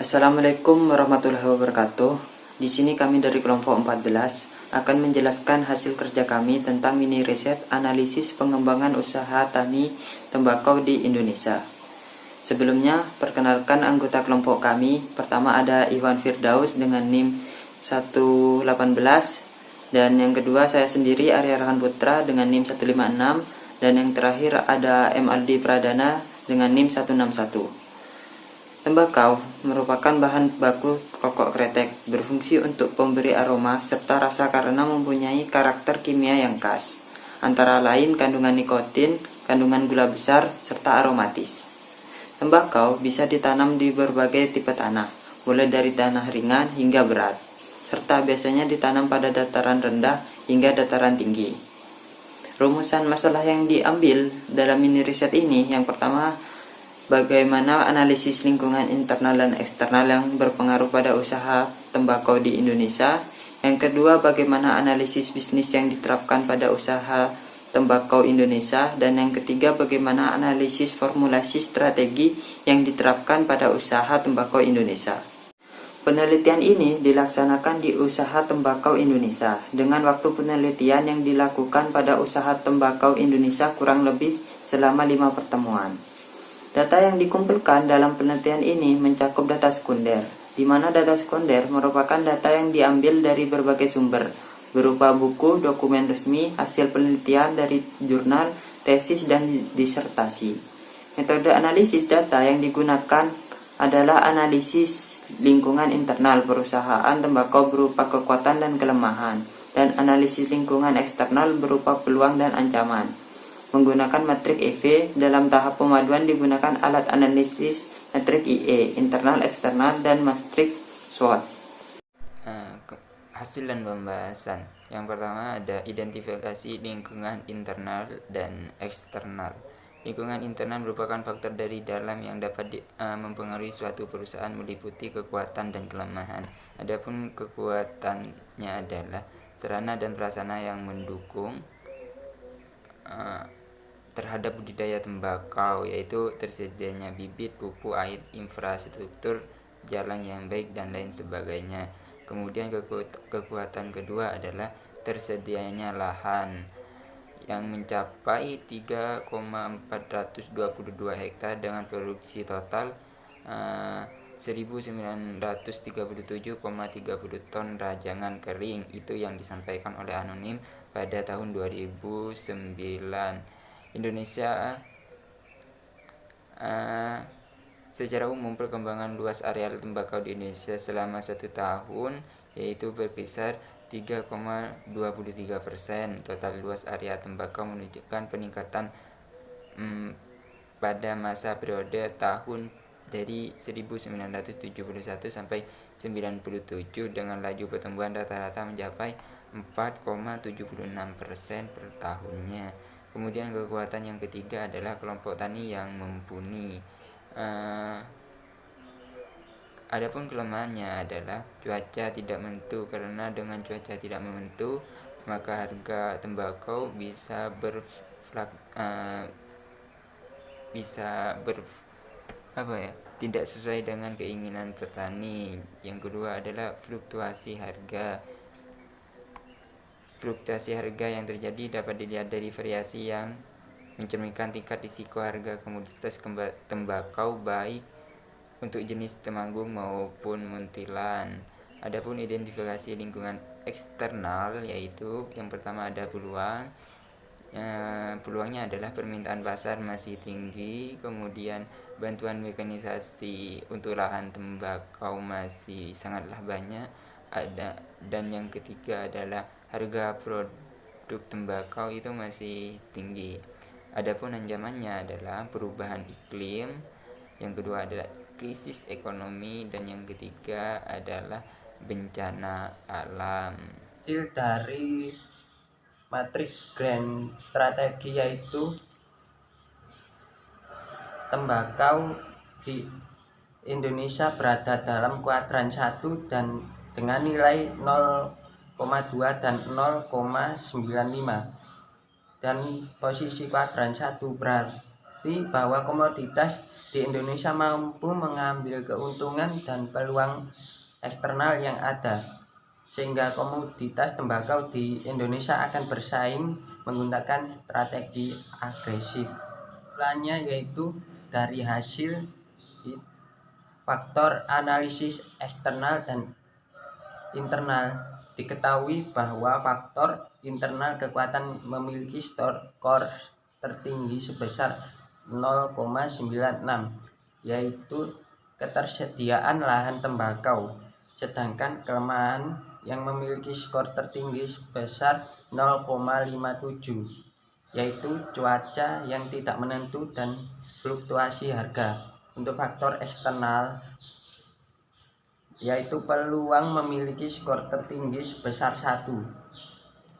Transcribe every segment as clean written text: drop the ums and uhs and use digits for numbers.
Assalamualaikum warahmatullahi wabarakatuh. Di sini kami dari kelompok 14 akan menjelaskan hasil kerja kami tentang mini riset analisis pengembangan usaha tani tembakau di Indonesia. Sebelumnya, perkenalkan anggota kelompok kami. Pertama ada Iwan Firdaus dengan NIM 118, dan yang kedua saya sendiri Arya Rahan Putra dengan NIM 156, dan yang terakhir ada MLD Pradana dengan NIM 161. Tembakau merupakan bahan baku rokok kretek, berfungsi untuk pemberi aroma serta rasa karena mempunyai karakter kimia yang khas, antara lain kandungan nikotin, kandungan gula besar, serta aromatis. Tembakau bisa ditanam di berbagai tipe tanah, mulai dari tanah ringan hingga berat, serta biasanya ditanam pada dataran rendah hingga dataran tinggi. Rumusan masalah yang diambil dalam mini riset ini, yang pertama, bagaimana analisis lingkungan internal dan eksternal yang berpengaruh pada usaha tembakau di Indonesia. Yang kedua, bagaimana analisis bisnis yang diterapkan pada usaha tembakau Indonesia. Dan yang ketiga, bagaimana analisis formulasi strategi yang diterapkan pada usaha tembakau Indonesia. Penelitian ini dilaksanakan di usaha tembakau Indonesia dengan waktu penelitian yang dilakukan pada usaha tembakau Indonesia kurang lebih selama 5 pertemuan. Data yang dikumpulkan dalam penelitian ini mencakup data sekunder, di mana data sekunder merupakan data yang diambil dari berbagai sumber, berupa buku, dokumen resmi, hasil penelitian dari jurnal, tesis, dan disertasi. Metode analisis data yang digunakan adalah analisis lingkungan internal perusahaan tembakau berupa kekuatan dan kelemahan, dan analisis lingkungan eksternal berupa peluang dan ancaman. Menggunakan metrik EV, dalam tahap pemaduan digunakan alat analisis metrik IE, internal, eksternal, dan metrik SWOT. Hasil dan pembahasan. Yang pertama ada identifikasi lingkungan internal dan eksternal. Lingkungan internal merupakan faktor dari dalam yang dapat mempengaruhi suatu perusahaan, meliputi kekuatan dan kelemahan. Adapun kekuatannya adalah sarana dan prasarana yang mendukung terhadap budidaya tembakau, yaitu tersedianya bibit, pupuk, air, infrastruktur, jalan yang baik, dan lain sebagainya. Kemudian kekuatan kedua adalah tersedianya lahan yang mencapai 3,422 hektar dengan produksi total 1937,30 ton rajangan kering. Itu yang disampaikan oleh Anonim pada tahun 2009. Indonesia secara umum perkembangan luas areal tembakau di Indonesia selama 1 tahun yaitu berkisar 3,23%. Total luas area tembakau menunjukkan peningkatan pada masa periode tahun dari 1971 sampai 97 dengan laju pertumbuhan rata-rata mencapai 4,76% per tahunnya. Kemudian kekuatan yang ketiga adalah kelompok tani yang mumpuni. Adapun kelemahannya adalah cuaca tidak menentu, karena dengan cuaca tidak menentu maka harga tembakau tidak sesuai dengan keinginan petani. Yang kedua adalah fluktuasi harga. Fluktuasi harga yang terjadi dapat dilihat dari variasi yang mencerminkan tingkat risiko harga komoditas tembakau baik untuk jenis temanggung maupun muntilan. Adapun identifikasi lingkungan eksternal, yaitu yang pertama ada peluang. Peluangnya adalah permintaan pasar masih tinggi, kemudian bantuan mekanisasi untuk lahan tembakau masih sangatlah banyak ada, dan yang ketiga adalah harga produk tembakau itu masih tinggi. Adapun ancamannya adalah perubahan iklim, yang kedua adalah krisis ekonomi, dan yang ketiga adalah bencana alam. Hasil dari matrik grand strategi yaitu tembakau di Indonesia berada dalam kuadran 1 dan dengan nilai 0,2 dan 0,95, dan posisi kuadran 1 berada bukti bahwa komoditas di Indonesia mampu mengambil keuntungan dan peluang eksternal yang ada, sehingga komoditas tembakau di Indonesia akan bersaing menggunakan strategi agresif. Kesimpulannya yaitu dari hasil faktor analisis eksternal dan internal diketahui bahwa faktor internal kekuatan memiliki skor tertinggi sebesar 0,96, yaitu ketersediaan lahan tembakau, sedangkan kelemahan yang memiliki skor tertinggi sebesar 0,57, yaitu cuaca yang tidak menentu dan fluktuasi harga. Untuk faktor eksternal yaitu peluang memiliki skor tertinggi sebesar 1,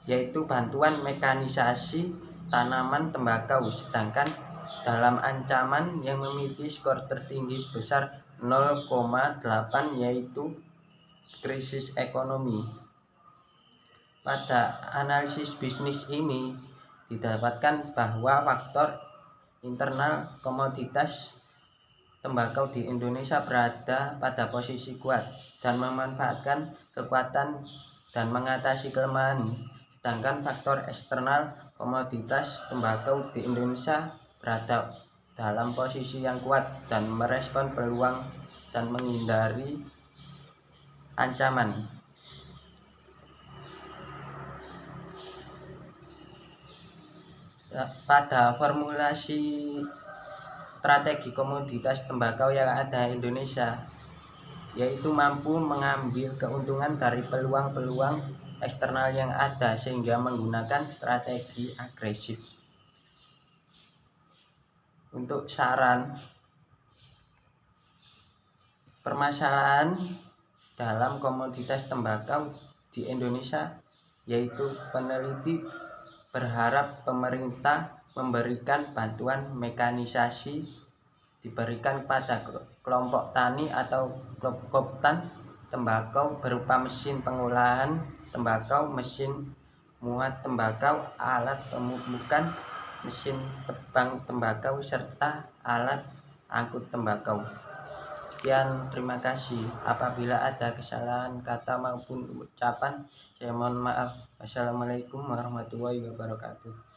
yaitu bantuan mekanisasi tanaman tembakau, sedangkan dalam ancaman yang memiliki skor tertinggi sebesar 0,8, yaitu krisis ekonomi. Pada analisis bisnis ini didapatkan bahwa faktor internal komoditas tembakau di Indonesia berada pada posisi kuat dan memanfaatkan kekuatan dan mengatasi kelemahan, sedangkan faktor eksternal komoditas tembakau di Indonesia berada dalam posisi yang kuat dan merespon peluang dan menghindari ancaman. Pada formulasi strategi komoditas tembakau yang ada di Indonesia, yaitu mampu mengambil keuntungan dari peluang-peluang eksternal yang ada sehingga menggunakan strategi agresif. Untuk saran, permasalahan dalam komoditas tembakau di Indonesia yaitu peneliti berharap pemerintah memberikan bantuan mekanisasi diberikan kepada kelompok tani atau koptan tembakau berupa mesin pengolahan tembakau, mesin muat tembakau, alat pemupukan, mesin tebang tembakau, serta alat angkut tembakau. Sekian, terima kasih. Apabila ada kesalahan kata maupun ucapan, saya mohon maaf. Wassalamualaikum warahmatullahi wabarakatuh.